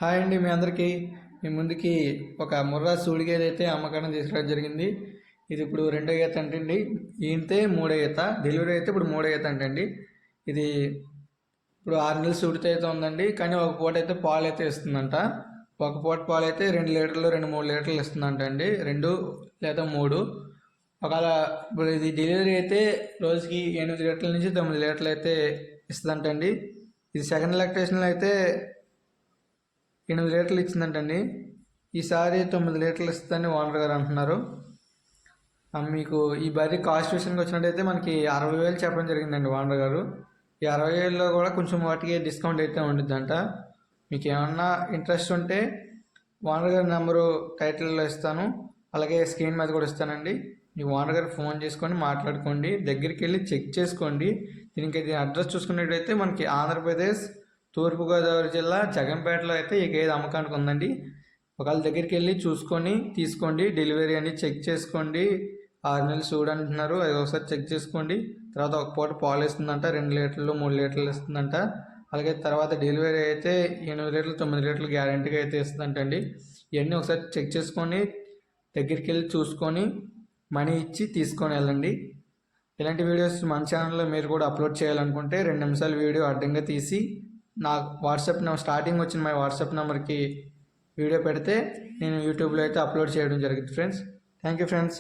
Hi అండి, మీ అందరికీ మీ ముందుకి ఒక ముర్రా సూడిగేది అయితే అమ్మకాన్ని తీసుకురావడం జరిగింది. ఇది ఇప్పుడు రెండో ఈత అంటండి. ఈయనతే మూడో ఈత, డెలివరీ అయితే ఇప్పుడు మూడో ఈత అంటండి. ఇది ఇప్పుడు 6 నెలలు సూడితో అయితే ఉందండి. కానీ ఒక పూట అయితే పాలు అయితే ఇస్తుందంట. ఒక పూట పాలు అయితే 2 లీటర్లు 2-3 లీటర్లు ఇస్తుందంట అండి. 2 లేదా 3. ఒకవేళ ఇప్పుడు ఇది డెలివరీ అయితే రోజుకి 8 లీటర్ల నుంచి 9 లీటర్లు అయితే ఇస్తుందంటండి. ఇది సెకండ్ లాక్టేషన్లో అయితే 8 లీటర్లు ఇచ్చిందంటండి. ఈసారి 9 లీటర్లు ఇస్తుందని ఓనర్ గారు అంటున్నారు. మీకు ఈ బర్రె కాస్ట్ విషయానికి వచ్చినట్టయితే మనకి 60,000 చెప్పడం జరిగిందండి ఓనర్ గారు. ఈ 60,000లో కూడా కొంచెం వాటికి డిస్కౌంట్ అయితే ఉండిద్దంట. మీకు ఏమన్నా ఇంట్రెస్ట్ ఉంటే ఓనర్ గారి నెంబరు టైటిల్లో ఇస్తాను, అలాగే స్క్రీన్ మీద కూడా ఇస్తానండి. మీ ఓనర్ గారు ఫోన్ చేసుకొని మాట్లాడుకోండి, దగ్గరికి వెళ్ళి చెక్ చేసుకోండి. దీనికి అడ్రస్ చూసుకున్నట్టయితే మనకి ఆంధ్రప్రదేశ్ తూర్పుగోదావరి జిల్లా జగంపేటలో అయితే ఈ గేదె అమ్మకానికి ఉందండి. ఒకవేళ దగ్గరికి వెళ్ళి చూసుకొని తీసుకోండి. డెలివరీ అని చెక్ చేసుకోండి. 6 నెలలు చూడంటున్నారు, అది ఒకసారి చెక్ చేసుకోండి. తర్వాత ఒక పూట పాలు ఇస్తుందంట, 2 లీటర్లు 3 లీటర్లు ఇస్తుందంట. అలాగే తర్వాత డెలివరీ అయితే 8 లీటర్లు 9 లీటర్లు గ్యారంటీగా అయితే ఇస్తుందంటండి. ఇవన్నీ ఒకసారి చెక్ చేసుకొని దగ్గరికి వెళ్ళి చూసుకొని మనీ ఇచ్చి తీసుకొని వెళ్ళండి. ఇలాంటి వీడియోస్ మన ఛానల్లో మీరు కూడా అప్లోడ్ చేయాలనుకుంటే 2 నిమిషాలు వీడియో అడ్డంగా తీసి నా వాట్సాప్ స్టార్టింగ్ వచ్చిన మా వాట్సాప్ నెంబర్కి వీడియో పెడితే నేను యూట్యూబ్లో అయితే అప్లోడ్ చేయడం జరుగుతుంది ఫ్రెండ్స్. Thank you friends.